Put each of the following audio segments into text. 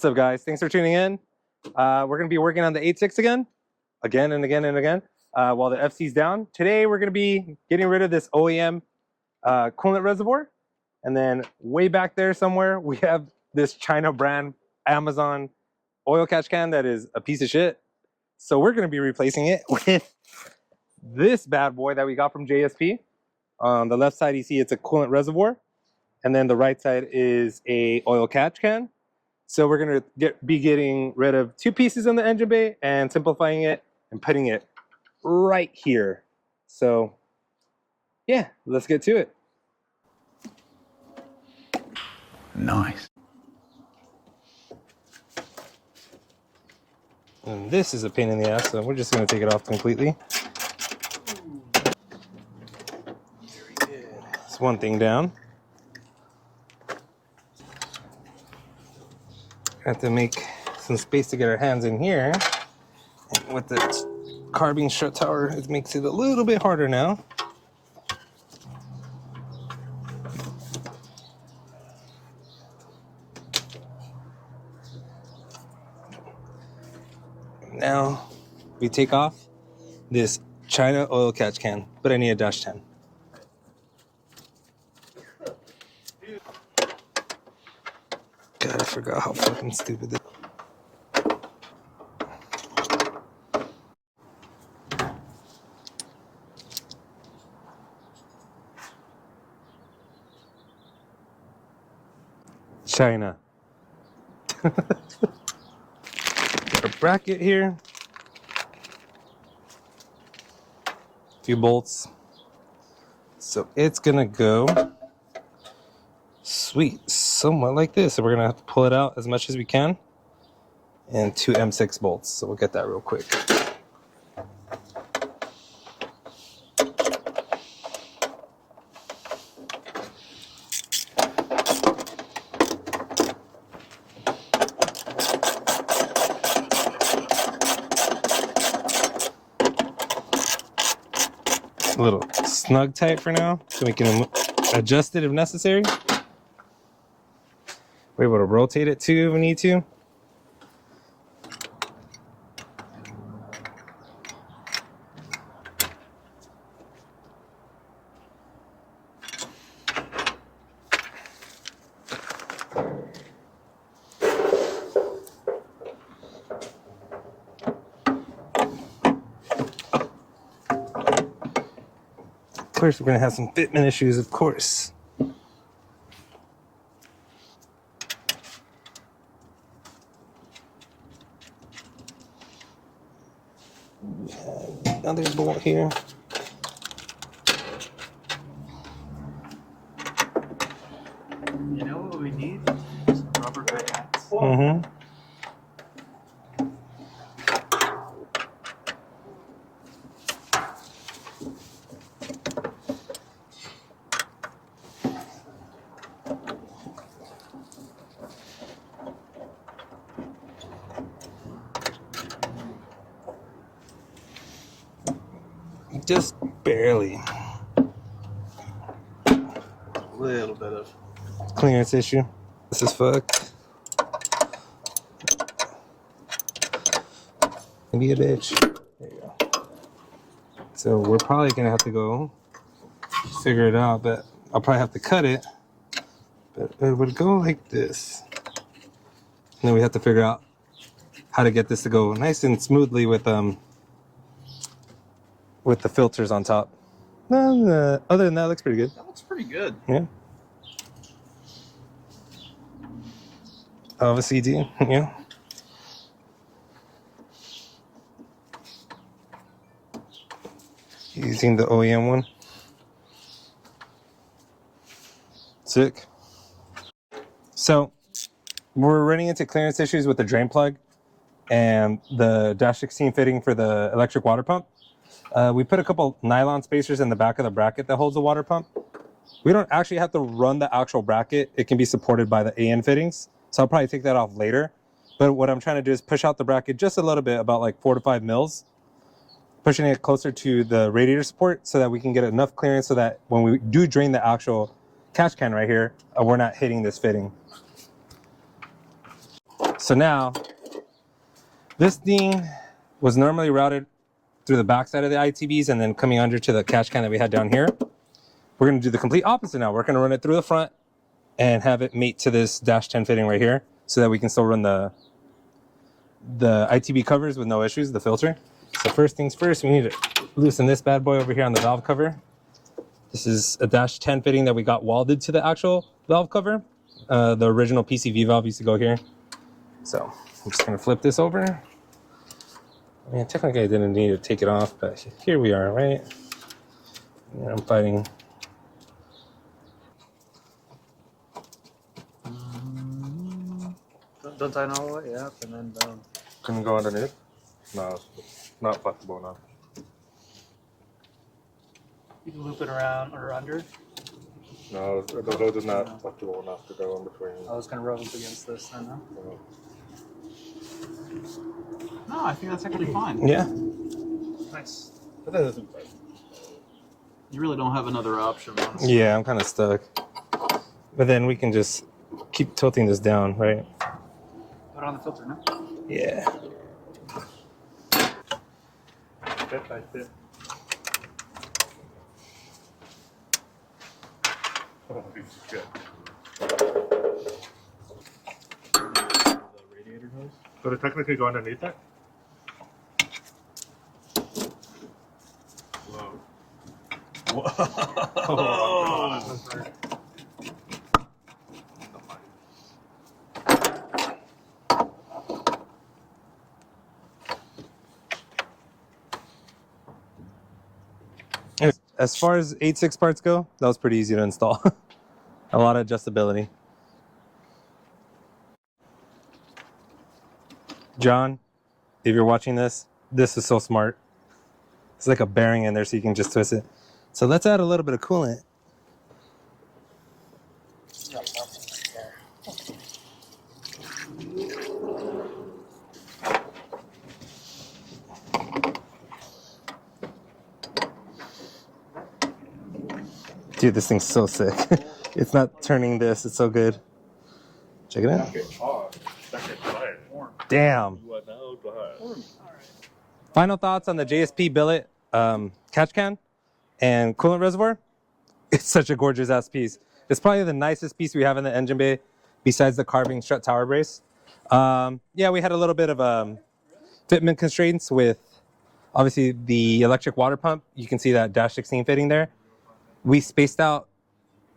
What's up, guys? Thanks for tuning in. We're going to be working on the 86 again and again, while the FC's down. Today, we're going to be getting rid of this OEM coolant reservoir. And then way back there somewhere, we have this China brand Amazon oil catch can that is a piece of shit. So we're going to be replacing it with this bad boy that we got from JSP. On the left side, you see it's a coolant reservoir. And then the right side is a oil catch can. So we're going to be getting rid of two pieces on the engine bay and simplifying it and putting it right here. So yeah, let's get to it. Nice. And this is a pain in the ass, so we're just going to take it off completely. That's one thing down. Have to make some space to get our hands in here. And with the carbine strut tower, it makes it a little bit harder now. Now we take off this China oil catch can, but I need a dash 10. God, I forgot how fucking stupid this is. China. Got a bracket here. A few bolts. So it's gonna go sweet, somewhat like this. So we're gonna have to pull it out as much as we can. And two M6 bolts. So we'll get that real quick. A little snug tight for now, so we can adjust it if necessary. We're able to rotate it too if we need to. Of course, we're going to have some fitment issues, of course. Another bolt here. You know what we need? Some rubber bands. Mm-hmm. Just barely. A little bit of Clearance issue. This is fucked. Be a bitch. There you go. So we're probably gonna have to go figure it out, but I'll probably have to cut it. But it would go like this. And then we have to figure out how to get this to go nice and smoothly with the filters on top. No, other than that, it looks pretty good. that looks pretty good. Yeah. Obviously, yeah. Using the OEM one. Sick. So we're running into clearance issues with the drain plug and the dash 16 fitting for the electric water pump. We put a couple nylon spacers in the back of the bracket that holds the water pump. We don't actually have to run the actual bracket. It can be supported by the AN fittings. So I'll probably take that off later. But what I'm trying to do is push out the bracket just a little bit, about like 4 to 5 mils, pushing it closer to the radiator support so that we can get enough clearance so that when we do drain the actual catch can right here, we're not hitting this fitting. So now, this thing was normally routed through the backside of the ITBs and then coming under to the catch can that we had down here. We're going to do the complete opposite now. We're going to run it through the front and have it mate to this dash 10 fitting right here so that we can still run the ITB covers with no issues, the filter. So first things first, we need to loosen this bad boy over here on the valve cover. This is a dash 10 fitting that we got welded to the actual valve cover. The original PCV valve used to go here. So I'm just going to flip this over. I mean, technically I didn't need to take it off, but here we are, right? And I'm fighting. Don't tighten all the way up and then down. Can you go underneath? No, not flexible enough. You can loop it around or under. No, the hose is not flexible enough to go in between. I was going to rub up against this then, huh? No, I think that's actually fine. Yeah. Nice. You really don't have another option, honestly. Yeah, I'm kind of stuck. But then we can just keep tilting this down, right? Put on the filter, no? Yeah. Fit by fit. Oh, it's good. The radiator hose? Could it technically go underneath that? Whoa. Oh. As far as 8.6 parts go, that was pretty easy to install. A lot of adjustability. John, if you're watching this, this is so smart. It's like a bearing in there so you can just twist it. So let's add a little bit of coolant. Dude, this thing's so sick. It's not turning this, it's so good. Check it out. Damn. Final thoughts on the JSP Billet catch can and coolant reservoir. It's such a gorgeous ass piece. It's probably the nicest piece we have in the engine bay besides the carving strut tower brace. Yeah, we had a little bit of fitment constraints with obviously the electric water pump. You can see that dash 16 fitting there. We spaced out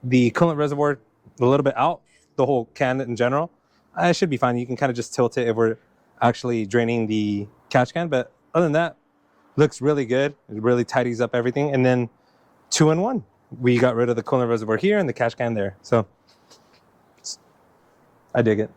the coolant reservoir a little bit out, the whole can in general. It should be fine. You can kind of just tilt it if we're actually draining the catch can. But other than that, looks really good. It really tidies up everything. And then 2-in-1. We got rid of the coolant reservoir here and the catch can there. So I dig it.